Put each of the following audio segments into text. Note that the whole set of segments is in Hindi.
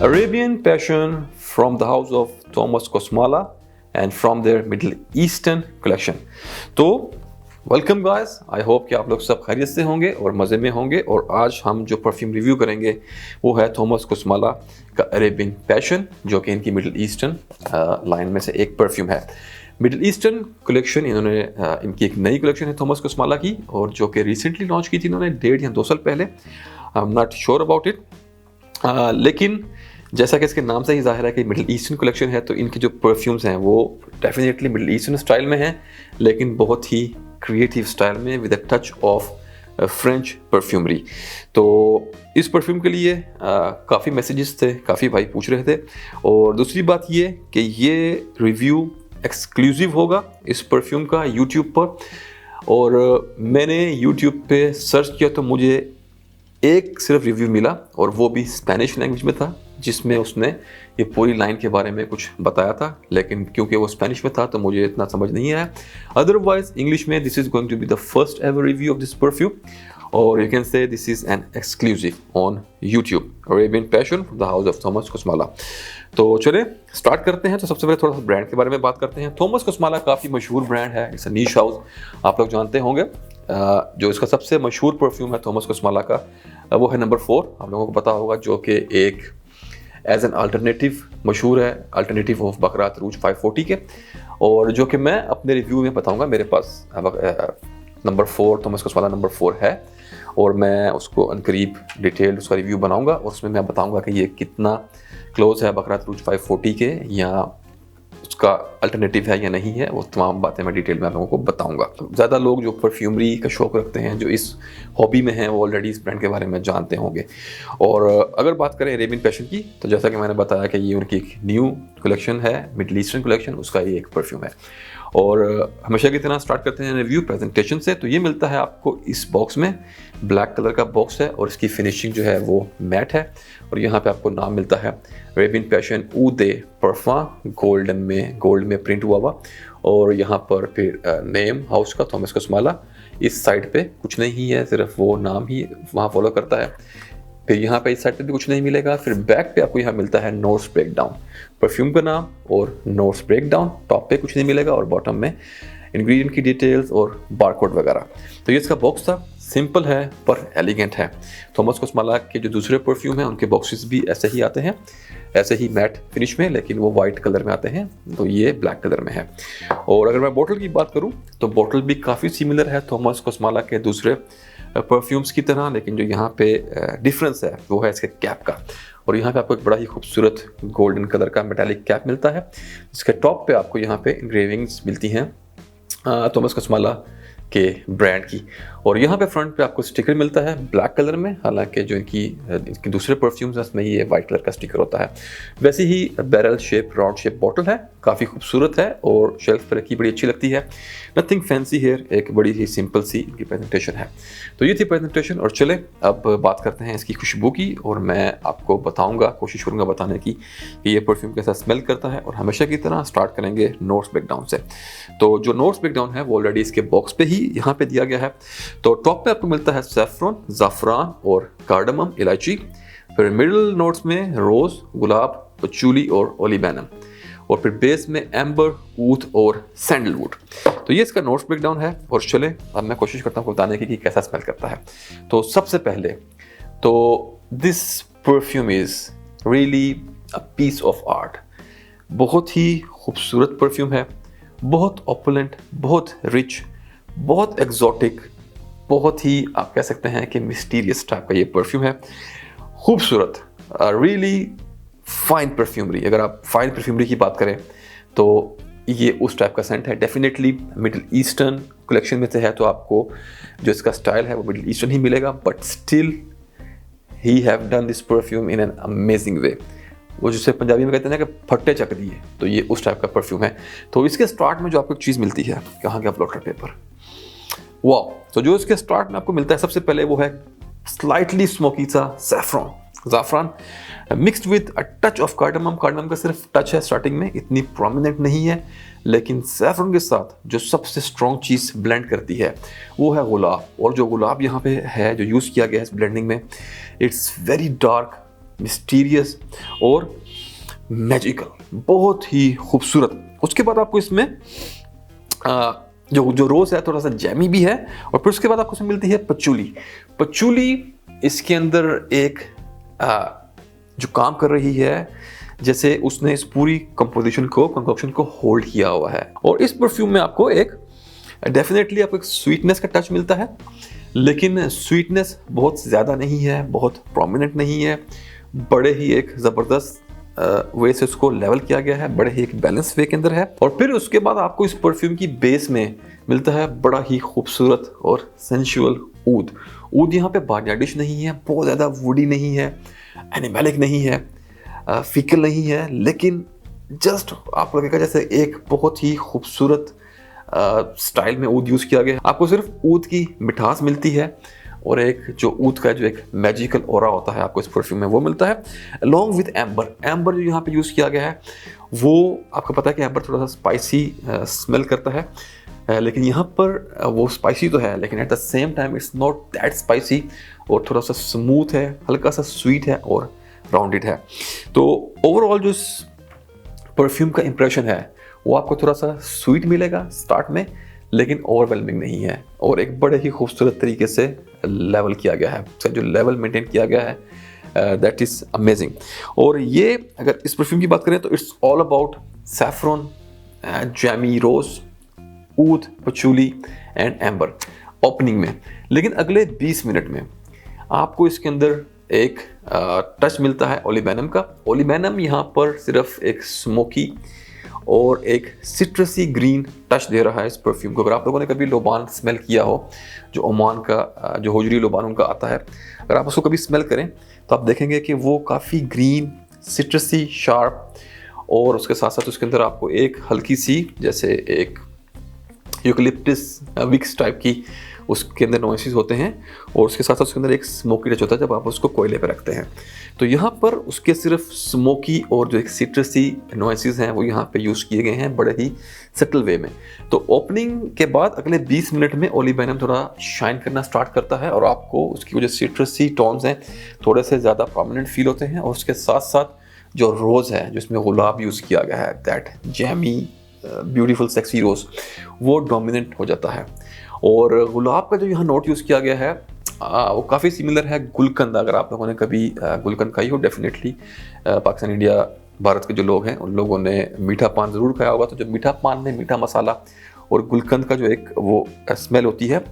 Arabian Passion from the house of Thomas Kosmala and from their Middle Eastern collection. तो वेलकम गाइस, आई होप कि आप लोग सब खैरियत से होंगे और मज़े में होंगे। और आज हम जो परफ्यूम रिव्यू करेंगे वो है थॉमस कोस्माला का अरेबियन पैशन, जो कि इनकी मिडिल ईस्टर्न लाइन में से एक परफ्यूम है। मिडिल ईस्टर्न कलेक्शन इन्होंने इनकी एक नई कलेक्शन है थॉमस कोस्माला की, और जो कि रिसेंटली लॉन्च की थी इन्होंने 1.5 या 2 साल पहले। I am not sure about it, लेकिन जैसा कि इसके नाम से ही जाहिर है कि मिडिल ईस्टर्न कलेक्शन है, तो इनके जो परफ्यूम्स हैं वो डेफिनेटली मिडिल ईस्टर्न स्टाइल में हैं, लेकिन बहुत ही क्रिएटिव स्टाइल में with a touch of French perfumery. तो इस परफ्यूम के लिए काफ़ी मैसेजेस थे, काफ़ी भाई पूछ रहे थे। और दूसरी बात ये कि ये रिव्यू एक्सक्लूसिव होगा इस परफ्यूम का यूट्यूब पर। और मैंने यूट्यूब पे सर्च किया तो मुझे एक सिर्फ रिव्यू मिला, और वो भी स्पेनिश लैंग्वेज में था, जिसमें उसने ये पूरी लाइन के बारे में कुछ बताया था, लेकिन क्योंकि वो स्पेनिश में था तो मुझे इतना समझ नहीं आया। अदरवाइज इंग्लिश में this is going to be the first ever review of this perfume, और you can say this is an exclusive on YouTube, Arabian Passion from the house of Thomas Kosmala. तो चले स्टार्ट करते हैं। तो सबसे पहले थोड़ा सा ब्रांड के बारे में बात करते हैं। थॉमस कोस्माला काफ़ी मशहूर ब्रांड है, इट्स अ नीश हाउस, आप लोग जानते होंगे। जो इसका सबसे मशहूर परफ्यूम है थॉमस कोस्माला का, वो है नंबर 4, आप लोगों को पता होगा, जो कि एक एज एन अल्टरनेटिव मशहूर है, अल्टरनेटिव ऑफ बकरात रूज 540 के, और जो कि मैं अपने रिव्यू में बताऊंगा। मेरे पास नंबर 4 थॉमस कोस्माला नंबर 4 है, और मैं उसको अनकरीब डिटेल उसका रिव्यू बनाऊंगा, और उसमें मैं बताऊंगा कि ये कितना क्लोज है बकरात रूज 540 के, या उसका अल्टरनेटिव है या नहीं है। वो तमाम बातें मैं डिटेल में आप लोगों को बताऊंगा। ज़्यादा लोग जो परफ्यूमरी का शौक रखते हैं, जो इस हॉबी में हैं, वो ऑलरेडी इस ब्रांड के बारे में जानते होंगे। और अगर बात करें अरेबियन पैशन की, तो जैसा कि मैंने बताया कि ये उनकी एक न्यू कलेक्शन है, मिडिल ईस्टर्न कलेक्शन, उसका ये एक परफ्यूम है। और हमेशा की तरह स्टार्ट करते हैं रिव्यू प्रेजेंटेशन से। तो ये मिलता है आपको इस बॉक्स में, ब्लैक कलर का बॉक्स है, और इसकी फिनिशिंग जो है वो मैट है। और यहाँ पे आपको नाम मिलता है अरेबियन पैशन ऊ दे परफा, गोल्ड में प्रिंट हुआ। और यहाँ पर फिर नेम हाउस का थॉमस कोस्माला, इस साइड पे कुछ नहीं है, सिर्फ वो नाम ही वहाँ फॉलो करता है। फिर यहाँ पे इस साइड पे भी कुछ नहीं मिलेगा। फिर बैक पे आपको यहाँ मिलता है नोट्स ब्रेकडाउन, परफ्यूम का नाम और नोट्स ब्रेकडाउन। टॉप पे कुछ नहीं मिलेगा, और बॉटम में इंग्रेडिएंट की डिटेल्स और बारकोड वगैरह। तो ये इसका बॉक्स था, सिंपल है पर एलिगेंट है। थॉमस कोस्माला के जो दूसरे परफ्यूम हैं उनके बॉक्सेस भी ऐसे ही आते हैं, ऐसे ही मैट फिनिश में, लेकिन वो वाइट कलर में आते हैं, तो ये ब्लैक कलर में है। और अगर मैं बोतल की बात करूँ तो बोतल भी काफ़ी सिमिलर है थॉमस कोस्माला के दूसरे परफ्यूम्स की तरह, लेकिन जो यहाँ पे डिफरेंस है वो है इसके कैप का। और यहाँ पे आपको एक बड़ा ही खूबसूरत गोल्डन कलर का मेटालिक कैप मिलता है, जिसके टॉप पे आपको यहाँ पे इंग्रेविंग्स मिलती हैं थॉमस कोस्माला के ब्रांड की। और यहाँ पे फ्रंट पे आपको स्टिकर मिलता है ब्लैक कलर में, हालांकि जो इनकी दूसरे परफ्यूम्स हैं उसमें ये वाइट कलर का स्टिकर होता है। वैसे ही barrel shape, round shape bottle है, काफ़ी खूबसूरत है और शेल्फ पर रखी बड़ी अच्छी लगती है। नथिंग फैंसी हेयर, एक बड़ी ही सिंपल सी इनकी प्रेजेंटेशन है। तो ये थी प्रेजेंटेशन, और चले अब बात करते हैं इसकी खुशबू की। और मैं आपको बताऊँगा, कोशिश करूँगा बताने की कि ये परफ्यूम कैसा स्मेल करता है। और हमेशा की तरह स्टार्ट करेंगे नोट्स ब्रेकडाउन से। तो जो नोट्स ब्रेकडाउन है वो ऑलरेडी इसके बॉक्स पे ही यहाँ पे दिया गया है। तो टॉप पे आपको मिलता है सैफरन, ज़ाफ़रान और कार्डमम, इलायची। फिर मिडिल नोट्स में रोज, गुलाब, पचूली और ओलिबैनम। और फिर बेस में एम्बर, ऊथ और सैंडलवुड। तो ये इसका नोट्स ब्रेकडाउन है। और चले अब मैं कोशिश करता हूँ बताने की कि कैसा स्मेल करता है। तो सबसे पहले तो this perfume is really a piece of art. बहुत ही खूबसूरत परफ्यूम है, बहुत ऑपुलेंट, बहुत रिच, बहुत एग्जॉटिक, बहुत ही आप कह सकते हैं कि मिस्टीरियस टाइप का ये परफ्यूम है। खूबसूरत, रियली फाइन परफ्यूमरी। अगर आप फाइन परफ्यूमरी की बात करें तो ये उस टाइप का सेंट है। डेफिनेटली मिडिल ईस्टर्न कलेक्शन में से है, तो आपको जो इसका स्टाइल है वो मिडिल ईस्टर्न ही मिलेगा, but still he have done this perfume in an amazing वे। वो जिसे पंजाबी में कहते हैं ना कि फट्टे चक दिए, तो ये उस टाइप का परफ्यूम है। तो इसके स्टार्ट में जो आपको एक चीज़ मिलती है, कहाँ गया ब्लॉटर पेपर, वाह। तो जो इसके स्टार्ट में आपको मिलता है सबसे पहले वो है स्लाइटली स्मोकी सा ज़ाफ़रान mixed with a touch of cardamom. Cardamom का सिर्फ टच है स्टार्टिंग में, इतनी प्रोमिनेंट नहीं है, लेकिन सैफरन के साथ जो सबसे स्ट्रॉन्ग चीज़ ब्लेंड करती है वो है गुलाब। और जो गुलाब यहाँ पे है, जो यूज़ किया गया है इस ब्लेंडिंग में, इट्स वेरी डार्क, मिस्टीरियस और मैजिकल, बहुत ही खूबसूरत। उसके बाद आपको इसमें जो रोज है थोड़ा सा जैमी भी है, और फिर उसके बाद आपको इसमें मिलती है पचूली। पचूली इसके अंदर एक जो काम कर रही है, जैसे उसने इस पूरी कंपोजिशन को, कंकोक्शन को होल्ड किया हुआ है। और इस परफ्यूम में आपको डेफिनेटली आपको एक स्वीटनेस का टच मिलता है, लेकिन स्वीटनेस बहुत ज़्यादा नहीं है, बहुत प्रोमिनेंट नहीं है, बड़े ही एक ज़बरदस्त वे से उसको लेवल किया गया है, बड़े ही एक बैलेंस वे के अंदर है। और फिर उसके बाद आपको इस परफ्यूम की बेस में मिलता है बड़ा ही खूबसूरत और सेंशुअल ऊद। ऊद यहाँ पे बार्नियाडिश नहीं है, बहुत ज़्यादा वुडी नहीं है, एनिमलिक नहीं है, फीकल नहीं है, लेकिन जस्ट आपको लगेगा जैसे एक बहुत ही खूबसूरत स्टाइल में ऊद यूज़ किया गया है। आपको सिर्फ ऊद की मिठास मिलती है, और एक जो ऊद का जो एक मैजिकल ऑरा होता है आपको इस परफ्यूम में वो मिलता है, अलॉन्ग विद एम्बर। एम्बर जो यहाँ पे यूज़ किया गया है वो आपको पता है कि एम्बर थोड़ा सा स्पाइसी स्मेल करता है, लेकिन यहाँ पर वो स्पाइसी तो है, लेकिन at the same time it's not that spicy, और थोड़ा सा स्मूथ है, हल्का सा स्वीट है और राउंडेड है। तो ओवरऑल जो इस परफ्यूम का इंप्रेशन है वो आपको थोड़ा सा स्वीट मिलेगा स्टार्ट में, लेकिन ओवरवेलमिंग नहीं है, और एक बड़े ही खूबसूरत तरीके से लेवल किया गया है। उसका जो लेवल मेंटेन किया गया है दैट इज़ अमेजिंग। और ये अगर इस परफ्यूम की बात करें तो it's all about saffron, jammy rose, ऊद, पचूली एंड एम्बर ओपनिंग में। लेकिन अगले 20 मिनट में आपको इसके अंदर एक टच मिलता है ओलिबेनम का। ओलिबेनम यहाँ पर सिर्फ एक स्मोकी और एक सिट्रसी ग्रीन टच दे रहा है इस परफ्यूम को। अगर आप लोगों ने कभी लोबान स्मेल किया हो, जो ओमान का जो होजरी लोबान उनका आता है, अगर आप उसको कभी स्मेल करें तो आप देखेंगे कि वो काफ़ी ग्रीन, सिट्रसी, शार्प, और उसके साथ साथ उसके अंदर आपको एक हल्की सी जैसे एक यूकलिप्टिस विक्स टाइप की उसके अंदर नॉइसेस होते हैं, और उसके साथ साथ उसके अंदर एक स्मोकी टच होता है जब आप उसको कोयले पे रखते हैं। तो यहाँ पर उसके सिर्फ स्मोकी और जो एक सिट्रसी नॉइसेस हैं वो यहाँ पे यूज़ किए गए हैं बड़े ही सटल वे में। तो ओपनिंग के बाद अगले 20 मिनट में ओलिबेनम थोड़ा शाइन करना स्टार्ट करता है, और आपको उसकी जो सिट्रसी टोन्स हैं थोड़े से ज़्यादा प्रोमिनेंट फील होते हैं, और उसके साथ साथ जो रोज़ है, जो इसमें गुलाब यूज़ किया गया है, दैट जैमी ब्यूटीफुल सेक्सी रोज़, वो डोमिनेंट हो जाता है। और गुलाब का जो यहाँ नोट यूज़ किया गया है वो काफ़ी सिमिलर है गुलकंद। अगर आप लोगों ने कभी गुलकंद खाई हो, डेफिनेटली पाकिस्तान, इंडिया, भारत के जो लोग हैं उन लोगों ने मीठा पान ज़रूर खाया होगा। तो जो मीठा पान में मीठा मसाला और गुलकंद का जो एक वो स्मेल होती है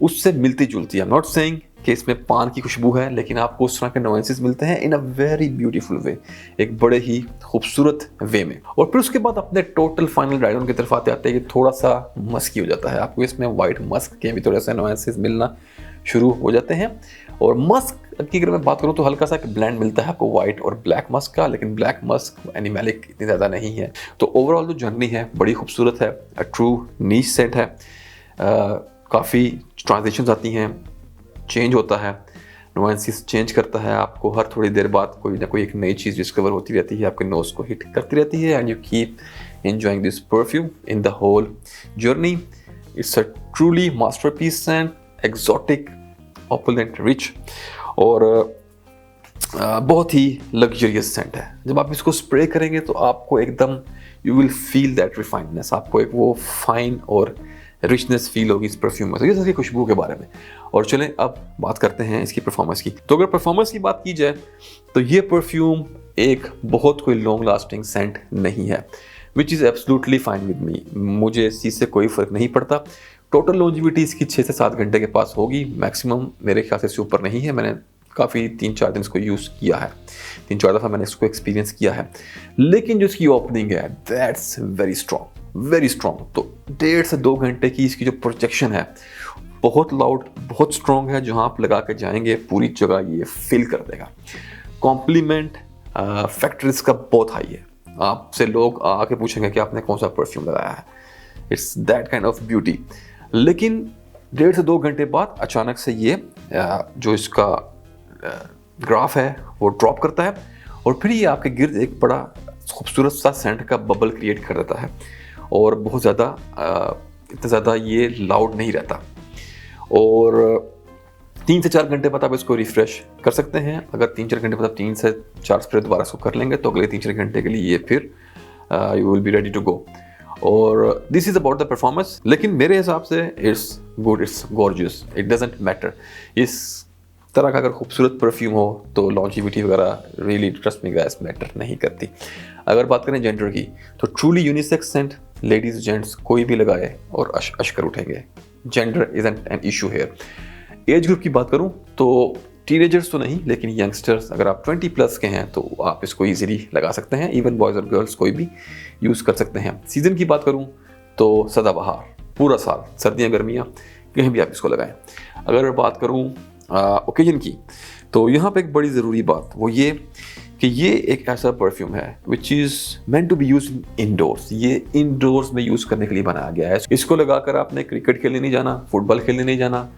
उससे मिलती जुलती है। आई एम नॉट सेइंग कि इसमें पान की खुशबू है, लेकिन आपको उस तरह के नॉइसेस मिलते हैं इन अ वेरी ब्यूटीफुल वे, एक बड़े ही खूबसूरत वे में। और फिर उसके बाद अपने टोटल फाइनल ड्राई डाउन की तरफ आते आते ये थोड़ा सा मस्की हो जाता है। आपको इसमें वाइट मस्क के भी थोड़े से नॉइसेस मिलना शुरू हो जाते हैं। और मस्क की अगर मैं बात करूँ तो हल्का सा एक ब्लेंड मिलता है आपको वाइट और ब्लैक मस्क का, लेकिन ब्लैक मस्क एनिमलिक इतनी ज़्यादा नहीं है। तो ओवरऑल जो जर्नी है बड़ी खूबसूरत है, ट्रू नीच सेंट है, काफ़ी ट्रांजिशंस आती हैं, चेंज होता है, नुआंसेस चेंज करता है, आपको हर थोड़ी देर बाद कोई ना कोई एक नई चीज़ डिस्कवर होती रहती है, आपके नोज़ को हिट करती रहती है, and you keep enjoying this perfume in the whole journey. It's a truly masterpiece and exotic, opulent, rich, और बहुत ही लग्जरियस सेंट है। जब आप इसको स्प्रे करेंगे तो आपको एकदम यू विल फील दैट रिफाइंडनेस, आपको एक वो फाइन और रिचनेस फील होगी इस परफ्यूम में। तो ये इसकी खुशबू के बारे में। और चलें अब बात करते हैं इसकी परफॉर्मेंस की। तो अगर परफॉर्मेंस की बात की जाए तो ये परफ्यूम एक बहुत कोई लॉन्ग लास्टिंग सेंट नहीं है, which is absolutely fine with me. मुझे इस चीज़ से कोई फ़र्क नहीं पड़ता। टोटल लॉन्जिविटी इसकी 6 से 7 घंटे के पास होगी, मैक्सिमम मेरे ख्याल से इससे ऊपर नहीं है। मैंने काफ़ी 3-4 दिन इसको यूज़ किया है, 3-4 दफ़ा मैंने इसको एक्सपीरियंस किया है। लेकिन जो इसकी ओपनिंग है that's very strong, very strong. तो 1.5 से 2 घंटे की इसकी जो प्रोजेक्शन है बहुत लाउड, बहुत स्ट्रॉन्ग है। जहाँ आप लगा के जाएंगे पूरी जगह ये फिल कर देगा। कॉम्प्लीमेंट फैक्टर इसका बहुत हाई है। आपसे लोग आके पूछेंगे कि आपने कौन सा परफ्यूम लगाया है। It's that kind of beauty. लेकिन 1.5 से 2 घंटे बाद अचानक से ये जो इसका ग्राफ है वो ड्रॉप करता है, और फिर ये आपके गिर्द एक बड़ा खूबसूरत सा सेंट का बबल क्रिएट कर देता है, और बहुत ज़्यादा इतना ज़्यादा ये लाउड नहीं रहता। और 3 से 4 घंटे बाद आप इसको रिफ्रेश कर सकते हैं। अगर 3-4 घंटे बाद 3 से 4 स्प्रे दोबारा इसको कर लेंगे तो अगले 3-4 घंटे के लिए ये फिर you will be ready to go. और this is about the performance. लेकिन मेरे हिसाब से it's good, it's gorgeous, it doesn't matter. इस तरह का अगर खूबसूरत परफ्यूम हो तो लॉन्जिविटी वगैरह really trust me guys matter नहीं करती। अगर बात करें जेंडर की तो truly unisex scent ladies gents कोई भी लगाए और अशकर उठेंगे। Gender isn't an issue here. Age group की बात करूं तो टीनेजर्स तो नहीं, लेकिन यंगस्टर्स अगर आप 20 प्लस के हैं तो आप इसको इजीली लगा सकते हैं। इवन बॉयज़ और गर्ल्स कोई भी यूज़ कर सकते हैं। सीज़न की बात करूं तो सदाबहार, पूरा साल, सर्दियां गर्मियां कहीं भी आप इसको लगाएं। अगर बात करूं ओकेजन की तो यहाँ पे एक बड़ी ज़रूरी बात वो ये कि ये एक ऐसा परफ्यूम है which is meant to be use indoors. ये इनडोर्स में यूज़ करने के लिए बनाया गया है। इसको लगाकर आपने क्रिकेट खेलने नहीं जाना, फुटबॉल खेलने नहीं जाना,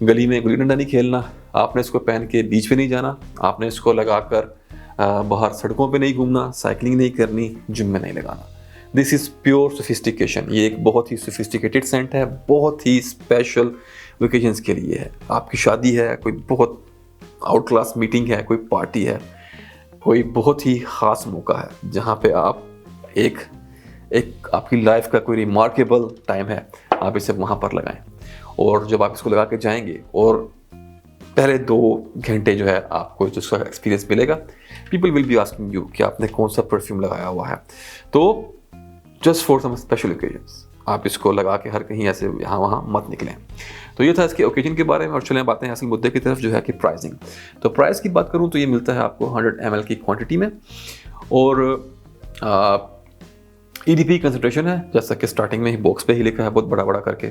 गली में गुल्ली डंडा नहीं खेलना, आपने इसको पहन के बीच पे नहीं जाना, आपने इसको लगाकर बाहर सड़कों पे नहीं घूमना, साइकिलिंग नहीं करनी, जिम में नहीं लगाना। This is pure sophistication. ये एक बहुत ही सोफिस्टिकेटेड सेंट है, बहुत ही स्पेशल ओकेजन्स के लिए है। आपकी शादी है, कोई बहुत आउट क्लास मीटिंग है, कोई पार्टी है, कोई बहुत ही ख़ास मौका है जहाँ पे आप एक आपकी लाइफ का कोई रिमार्केबल टाइम है, आप इसे वहाँ पर लगाएं। और जब आप इसको लगा के जाएंगे और पहले 2 घंटे जो है आपको जिसका एक्सपीरियंस मिलेगा, people will be asking you कि आपने कौन सा परफ्यूम लगाया हुआ है। तो just for some special occasions आप इसको लगा के हर कहीं ऐसे यहाँ वहाँ मत निकलें। तो ये था इसके ओकेजन के बारे में। और चलें बातें असल मुद्दे की तरफ जो है कि प्राइसिंग। तो प्राइस की बात करूँ तो ये मिलता है आपको 100 ml की क्वांटिटी में और EDP कंसंट्रेशन है, जैसा कि स्टार्टिंग में ही बॉक्स पे ही लिखा है बहुत बड़ा बड़ा करके।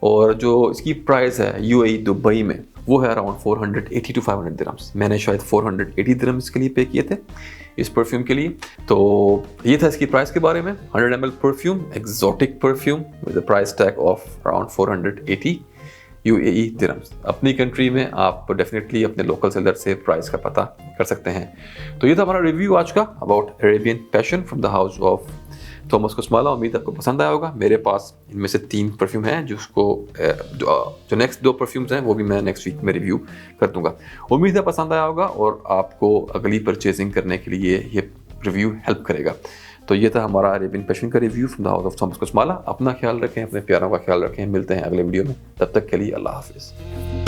और जो इसकी प्राइस है UAE दुबई में वो है अराउंड 480 to 500 दिरहम्स। मैंने शायद 480 दिरहम्स के लिए पे किए थे इस परफ्यूम के लिए। तो ये था इसकी प्राइस के बारे में। 100 ml perfume, exotic perfume with price tag of around 480 UAE dirhams. अपनी कंट्री में आप डेफिनेटली अपने लोकल सेलर से प्राइस का पता कर सकते हैं। तो ये था हमारा रिव्यू आज का about Arabian Passion from the house of Thomas Kosmala. उम्मीद आपको पसंद आया होगा। मेरे पास इनमें से 3 परफ्यूम हैं जिसको जो नेक्स्ट 2 परफ्यूम्स हैं वो भी मैं नेक्स्ट वीक में रिव्यू कर दूंगा। उम्मीद है पसंद आया होगा और आपको अगली परचेजिंग करने के लिए ये रिव्यू हेल्प करेगा। तो ये था हमारा अरेबियन पैशन का review from the house of Thomas Kosmala. अपना ख्याल रखें, अपने प्यारों का ख्याल रखें। मिलते हैं अगले वीडियो में, तब तक के लिए अल्लाह हाफिज़।